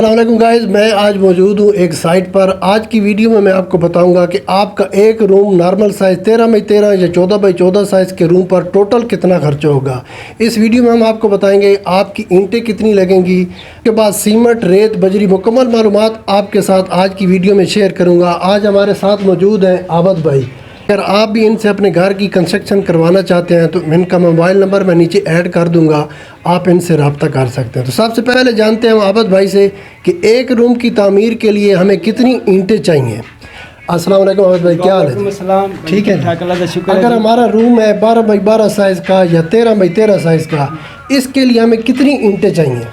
अस्सलामुअलैकुम गाइस, मैं आज मौजूद हूँ एक साइट पर। आज की वीडियो में मैं आपको बताऊंगा कि आपका एक रूम नॉर्मल साइज़ 13x13 या 14x14 साइज़ के रूम पर टोटल कितना खर्चा होगा। इस वीडियो में हम आपको बताएंगे आपकी ईंटें कितनी लगेंगी, उसके बाद सीमेंट, रेत, बजरी, मुकम्मल मालूमात आपके साथ आज की वीडियो में शेयर करूँगा। आज हमारे साथ मौजूद हैं आबद भाई। अगर आप भी इनसे अपने घर की कंस्ट्रक्शन करवाना चाहते हैं तो इनका मोबाइल नंबर मैं नीचे ऐड कर दूंगा, आप इनसे रब्ता कर सकते हैं। तो सबसे पहले जानते हैं हम आबद भाई से कि एक रूम की तामीर के लिए हमें कितनी ईंटें चाहिए। अस्सलाम वालेकुम आबद भाई, क्या हाल है? ठीक है। अगर हमारा रूम है 12x12 साइज़ का या 13x13 साइज़ का, इसके लिए हमें कितनी ईंटें चाहिए?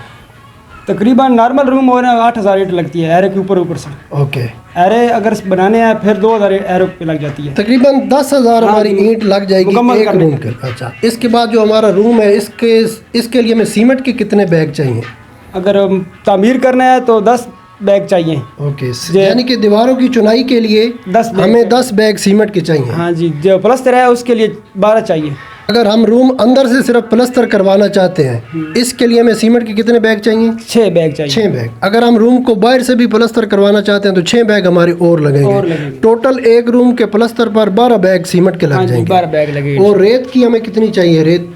तकरीबन नॉर्मल रूम हो ना 8,000 ईंट लगती है एरे के ऊपर से। ओके। एरे अगर बनाने हैं फिर 2,000 एरो पे लग जाती है। तकरीबन 10,000 हमारी ईंट लग जाएगी एक रूम के। अच्छा, इसके बाद जो हमारा रूम है इसके लिए हमें सीमेंट के कितने बैग चाहिए? अगर तामीर करना है तो 10 बैग चाहिए। ओके, यानी कि दीवारों की चुनाई के लिए 10 हमें 10 बैग सीमेंट के चाहिए। हाँ जी, जो प्लस्तर है उसके लिए 12 चाहिए। अगर हम रूम अंदर से सिर्फ प्लस्तर करवाना चाहते हैं, इसके लिए हमें सीमेंट के कितने बैग चाहिए? 6 बैग चाहिए। 6 बैग। अगर हम रूम को बाहर से भी प्लस्तर करवाना चाहते हैं तो 6 बैग हमारे और लगेंगे। टोटल एक रूम के प्लस्तर पर 12 बैग सीमेंट के लग जाएंगे। 12 बैग लगेंगे। और रेत की हमें कितनी चाहिए? रेत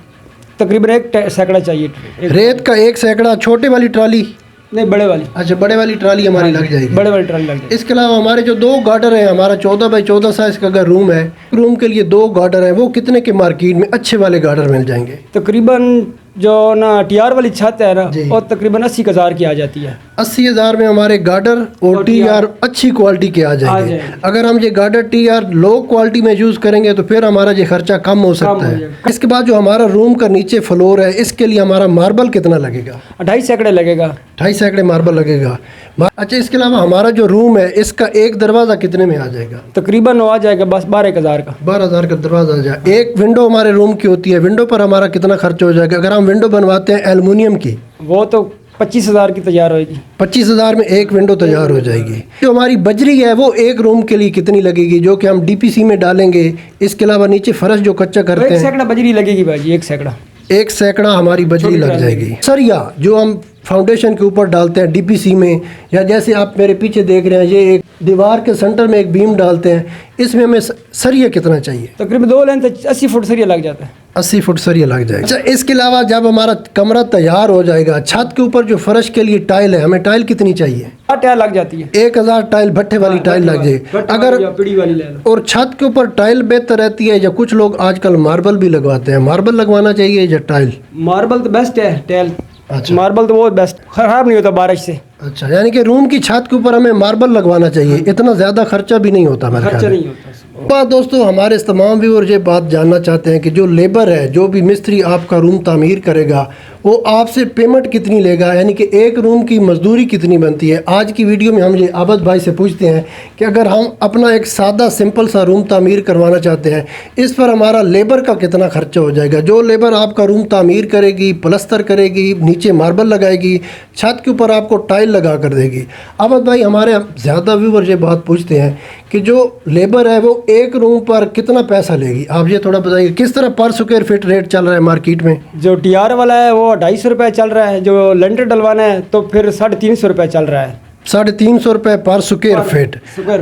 तकरीबन 1 सैकड़ा चाहिए। रेत का 1 सैकड़ा। छोटे वाली ट्राली नहीं, बड़े वाली। अच्छा, बड़े वाली ट्राली हमारी लग जाएगी। बड़े वाली ट्राली लग जाएगी। इसके अलावा हमारे जो 2 गार्डर हैं, हमारा 14x14 साइज का अगर रूम है, रूम के लिए 2 गार्डर हैं, वो कितने के मार्केट में अच्छे वाले गार्डर मिल जाएंगे? तकरीबन जो ना टीआर वाली छत है ना, और तकरीबन 80,000 की आ जाती है। 80,000 में हमारे गार्डर और टीआर अच्छी क्वालिटी के आ जाएंगे। अगर हम ये गार्डर टीआर लो क्वालिटी में यूज़ करेंगे तो फिर हमारा ये खर्चा कम हो सकता है। इसके बाद जो हमारा रूम का नीचे फ्लोर है, इसके लिए हमारा मार्बल कितना लगेगा? 2.5 सैकड़े लगेगा। 2.5 सैकड़े मार्बल लगेगा। अच्छा, इसके अलावा हमारा जो रूम है, इसका एक दरवाज़ा कितने में आ जाएगा? तकरीबन वो आ जाएगा बस 12,000 का। 12,000 का दरवाज़ा आ जाए। एक विंडो हमारे रूम की होती है, विंडो पर हमारा कितना खर्च हो जाएगा? अगर हम विंडो बनवाते हैं एल्युमिनियम की, वो तो 25,000 की तैयार होगी। 25,000 में एक विंडो तैयार हो जाएगी। जो हमारी बजरी है वो एक रूम के लिए कितनी लगेगी, जो कि हम डीपीसी में डालेंगे? इसके अलावा नीचे फर्श जो कच्चा करते हैं, 1 सैकड़ा बजरी लगेगी भाई। 1 सैकड़ा। 1 सैकड़ा हमारी बजरी लग जाएगी। सरिया जो हम फाउंडेशन के ऊपर डालते हैं डीपीसी में, या जैसे आप मेरे पीछे देख रहे हैं, ये एक दीवार के सेंटर में एक बीम डालते हैं, इसमें हमें सरिया कितना चाहिए? तकरीबन 2 लाइन तक 80 फुट सरिया लग जाता है। 80 फुट सरिया लग जाएगा। अच्छा, इसके अलावा जब हमारा कमरा तैयार हो जाएगा, छत के ऊपर जो फर्श के लिए टाइल है, हमें टाइल कितनी चाहिए? टाइल लग जाती है। 1,000 टाइल भट्ठे वाली टाइल लग जाए। अगर पीढ़ी वाली ले लो। और छत के ऊपर टाइल बेहतर रहती है, या कुछ लोग आजकल मार्बल भी लगवाते हैं? मार्बल लगवाना चाहिए या टाइल? मार्बल तो बेस्ट है। टाइल। अच्छा, मार्बल तो वो बेस्ट, खराब नहीं होता बारिश से। अच्छा, यानी कि रूम की छत के ऊपर हमें मार्बल लगवाना चाहिए। इतना ज़्यादा खर्चा भी नहीं होता मेरे ख्याल में। बात दोस्तों, हमारे तमाम व्यूअर ये बात जानना चाहते हैं कि जो लेबर है, जो भी मिस्त्री आपका रूम तामीर करेगा, वो आपसे पेमेंट कितनी लेगा, यानी कि एक रूम की मजदूरी कितनी बनती है? आज की वीडियो में हम ये आबद भाई से पूछते हैं कि अगर हम अपना एक सादा सिंपल सा रूम तामीर करवाना चाहते हैं, इस पर हमारा लेबर का कितना खर्चा हो जाएगा? जो लेबर आपका रूम तामीर करेगी, प्लस्तर करेगी, नीचे मार्बल लगाएगी, छत के ऊपर आपको टाइल लगा कर देगी। आबद भाई, हमारे ज़्यादा व्यूअर ये बात पूछते हैं कि जो लेबर है वो एक रूम पर कितना पैसा लेगी? आप ये थोड़ा बताइए, किस तरह पर स्क्वायर फीट रेट चल रहा है मार्केट में? जो टीआर वाला है वो 250 रुपये चल रहा है। जो लेंटर डलवाना है तो फिर 350 रुपये चल रहा है। 350 रुपये पर स्क्वायर फीट।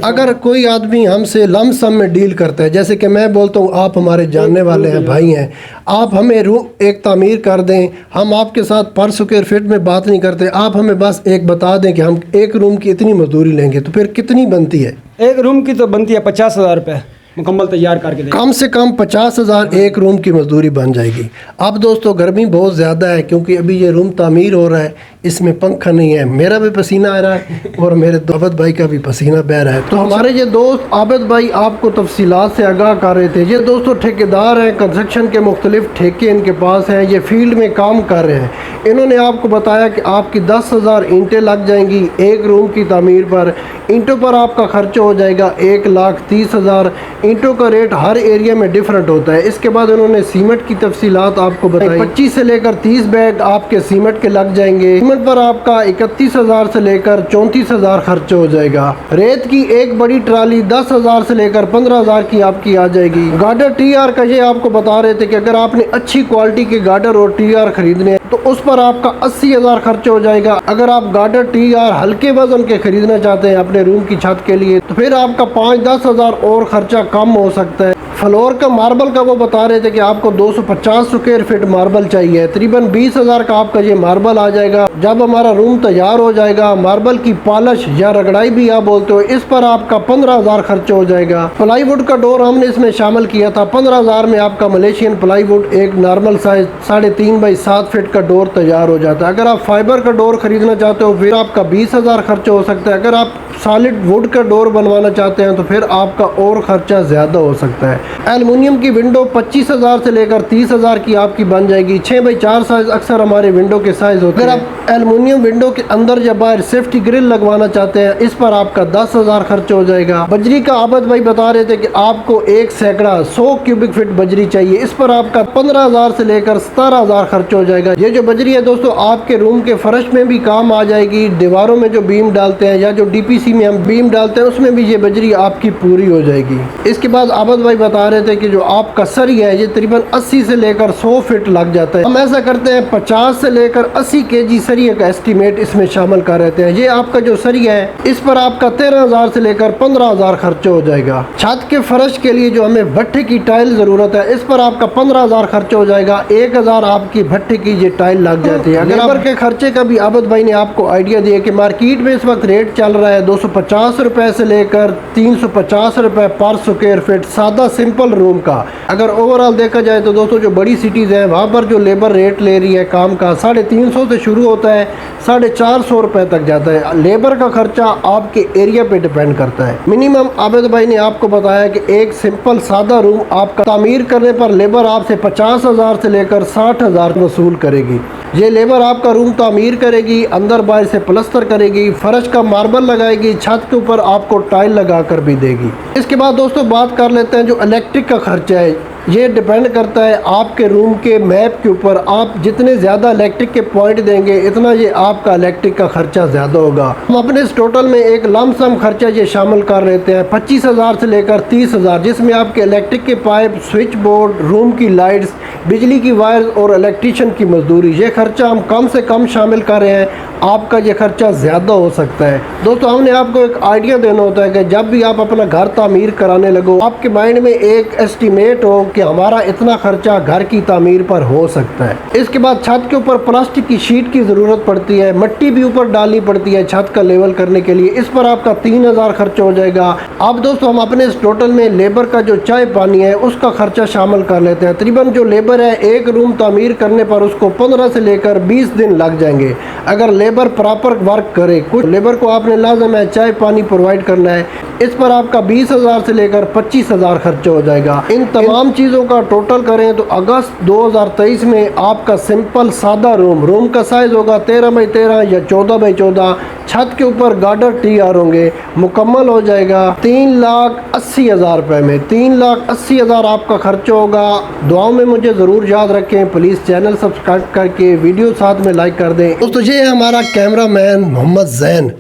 अगर कोई आदमी हमसे लमसम में डील करता है, जैसे कि मैं बोलता हूँ आप हमारे जानने वाले हैं, भाई हैं, आप हमें रूम एक तामीर कर दें, हम आपके साथ पर स्क्वायर फीट में बात नहीं करते, आप हमें बस एक बता दें कि हम एक रूम की इतनी मजदूरी लेंगे, तो फिर कितनी बनती है? एक रूम की तो बनती है 50,000 रुपये मुकम्मल तैयार करके दें। कम से कम 50,000 एक रूम की मजदूरी बन जाएगी। अब दोस्तों, गर्मी बहुत ज़्यादा है क्योंकि अभी ये रूम तामीर हो रहा है, इसमें पंखा नहीं है, मेरा भी पसीना आ रहा है और मेरे आबद भाई का भी पसीना बह रहा है। तो हमारे ये दोस्त आबद भाई आपको तफसीलात से आगाह कर रहे थे। ये दोस्तों ठेकेदार हैं, कंस्ट्रक्शन के मुख्तलिफ ठेके इनके पास हैं, ये फील्ड में काम कर रहे हैं। इन्होंने आपको बताया कि आपकी 10,000 ईंटें लग जाएंगी एक रूम की तामीर पर। ईंटों पर आपका खर्चा हो जाएगा 1,30,000। ईंटों का रेट हर एरिया में डिफरेंट होता है। इसके बाद उन्होंने सीमेंट की तफसीलात आपको बताई। 25 से लेकर 30 बैग आपके सीमेंट के लग जाएंगे। सीमेंट पर आपका 31,000 से लेकर 34,000 खर्च हो जाएगा। रेत की एक बड़ी ट्राली 10,000 से लेकर 15,000 की आपकी आ जाएगी। गार्डर टीआर का ये आपको बता रहे थे कि अगर आपने अच्छी क्वालिटी के गार्डर और टीआर खरीदने तो उस पर आपका 80,000 खर्च हो जाएगा। अगर आप गार्डर TR हल्के वजन के खरीदना चाहते हैं अपने रूम की छत के लिए तो फिर आपका 5-10 हज़ार और खर्चा कम हो सकता है। फ्लोर का मार्बल का वो बता रहे थे कि आपको 250 स्क्वायर फीट मार्बल चाहिए, तकरीबन 20,000 का आपका ये मार्बल आ जाएगा। जब हमारा रूम तैयार हो जाएगा, मार्बल की पॉलिश या रगड़ाई भी आप बोलते हो, इस पर आपका 15,000 खर्च हो जाएगा। प्लाईवुड का डोर हमने इसमें शामिल किया था। 15,000 में आपका मलेशियन प्लाईवुड एक नॉर्मल साइज 3.5 बाई 7 फीट का डोर तैयार हो जाता है। अगर आप फाइबर का डोर खरीदना चाहते हो फिर आपका 20,000 खर्च हो सकता है। अगर आप सॉलिड वुड का डोर बनवाना चाहते हैं तो फिर आपका और खर्चा ज़्यादा हो सकता है। एल्युमिनियम की विंडो 25,000 से लेकर 30,000 की आपकी बन जाएगी। 6 बाई 4 साइज अक्सर हमारे विंडो के साइज होते हैं। अगर आप एल्युमिनियम विंडो के अंदर या बाहर सेफ्टी ग्रिल लगवाना चाहते हैं इस पर आपका 10,000 खर्च हो जाएगा। बजरी का आबद भाई बता रहे थे कि आपको 1 सैकड़ा 100 क्यूबिक फीट बजरी चाहिए, इस पर आपका 15,000 से लेकर 17,000 खर्च हो जाएगा। ये जो बजरी है दोस्तों आपके रूम के फर्श में भी काम आ जाएगी। दीवारों में जो बीम डालते हैं या जो DPC में हम बीम डालते हैं उसमें भी ये बजरी आपकी पूरी हो जाएगी। इसके बाद आबद भाई बता रहे थे कि जो आपका सरिया है ये तकरीबन 80 से लेकर 100 फीट लग जाता है। हम ऐसा करते हैं 50 से लेकर 80 kg सरिया का एस्टीमेट इसमें शामिल कर रहते हैं। ये आपका जो सरिया है इस पर आपका 13,000 से लेकर 15,000 खर्च हो जाएगा। छत के फर्श के लिए जो हमें भट्टे की टाइल जरूरत है इस पर आपका 15,000 खर्च हो जाएगा। 1,000 आपकी भट्टे की ये टाइल लग जाती है। लेबर के खर्चे का भी आबद भाई ने आपको आइडिया दिया कि मार्केट में इस वक्त रेट चल रहा है 250 रुपए से लेकर 350 रुपए पर स्क्वायर फीट सादा सिंपल रूम का। अगर ओवरऑल देखा जाए तो दोस्तों जो बड़ी सिटीज़ हैं वहाँ पर जो लेबर रेट ले रही है काम का 350 से शुरू होता है 450 रुपए तक जाता है। लेबर का खर्चा आपके एरिया पे डिपेंड करता है। मिनिमम आबिद भाई ने आपको बताया कि एक सिंपल सादा रूम आपका तामीर करने पर लेबर आपसे 50,000 से लेकर 60,000 वसूल करेगी। ये लेबर आपका रूम तामीर करेगी, अंदर बाहर से प्लस्तर करेगी, फर्श का मार्बल लगाएगी, छत के ऊपर आपको टाइल लगा कर भी देगी। इसके बाद दोस्तों बात कर लेते हैं जो इलेक्ट्रिक का खर्चा है। ये डिपेंड करता है आपके रूम के मैप के ऊपर। आप जितने ज़्यादा इलेक्ट्रिक के पॉइंट देंगे इतना ये आपका इलेक्ट्रिक का खर्चा ज़्यादा होगा। हम अपने इस टोटल में एक लमसम खर्चा ये शामिल कर लेते हैं 25,000 से लेकर 30,000, जिसमें आपके इलेक्ट्रिक के पाइप, स्विच बोर्ड, रूम की लाइट्स, बिजली की वायर्स और इलेक्ट्रीशियन की मजदूरी, ये खर्चा हम कम से कम शामिल कर रहे हैं। आपका ये खर्चा ज़्यादा हो सकता है। दोस्तों हमने आपको एक आइडिया देना होता है कि जब भी आप अपना घर तामीर कराने लगो आपके माइंड में एक एस्टीमेट हो कि हमारा इतना खर्चा घर की तामीर पर हो सकता है। इसके बाद छत के ऊपर प्लास्टिक की शीट की ज़रूरत पड़ती है, मिट्टी भी ऊपर डालनी पड़ती है छत का लेवल करने के लिए, इस पर आपका 3,000 खर्च हो जाएगा। अब दोस्तों हम अपने इस टोटल में लेबर का जो चाय पानी है उसका खर्चा शामिल कर लेते हैं। तकरीबन जो लेबर है एक रूम तामीर करने पर उसको 15 से लेकर 20 दिन लग जाएंगे अगर लेबर प्रॉपर वर्क करे। कुछ लेबर को आपने लाजम है चाय पानी प्रोवाइड करना है, इस पर आपका 20,000 से लेकर 25,000 खर्च हो जाएगा। इन तमाम चीज़ों का टोटल करें तो अगस्त 2023 में आपका सिंपल सादा रूम का साइज होगा 13 बाई 13 या 14 बाई 14, छत के ऊपर गार्डर TR होंगे, मुकम्मल हो जाएगा 3,80,000 रुपये में। 3,80,000 आपका खर्च होगा। दुआओं में मुझे ज़रूर याद रखें। प्लीज़ चैनल सब्सक्राइब करके वीडियो साथ में लाइक कर दें। दोस्तों ये है हमारा कैमरामैन मोहम्मद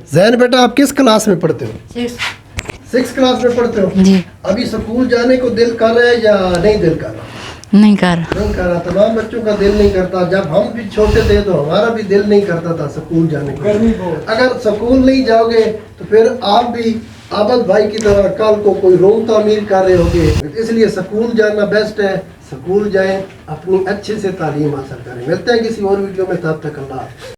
जैन बेटा आप किस क्लास में पढ़ते हो? 6 क्लास में पढ़ते हो जी। अभी स्कूल जाने को दिल कर रहा है या नहीं दिल कर रहा? नहीं कर रहा। नहीं कर रहा। तमाम बच्चों का दिल नहीं करता। जब हम भी छोटे थे तो हमारा भी दिल नहीं करता था स्कूल जाने को। गर्मी बहुत। अगर स्कूल नहीं जाओगे तो फिर आप भी आबद भाई की तरह कल को कोई रूम तामीर कर रहे होगे। इसलिए स्कूल जाना बेस्ट है। स्कूल जाएं, अपनी अच्छे से तालीम हासिल करें। मिलते हैं किसी और वीडियो में, तब तक अल्लाह।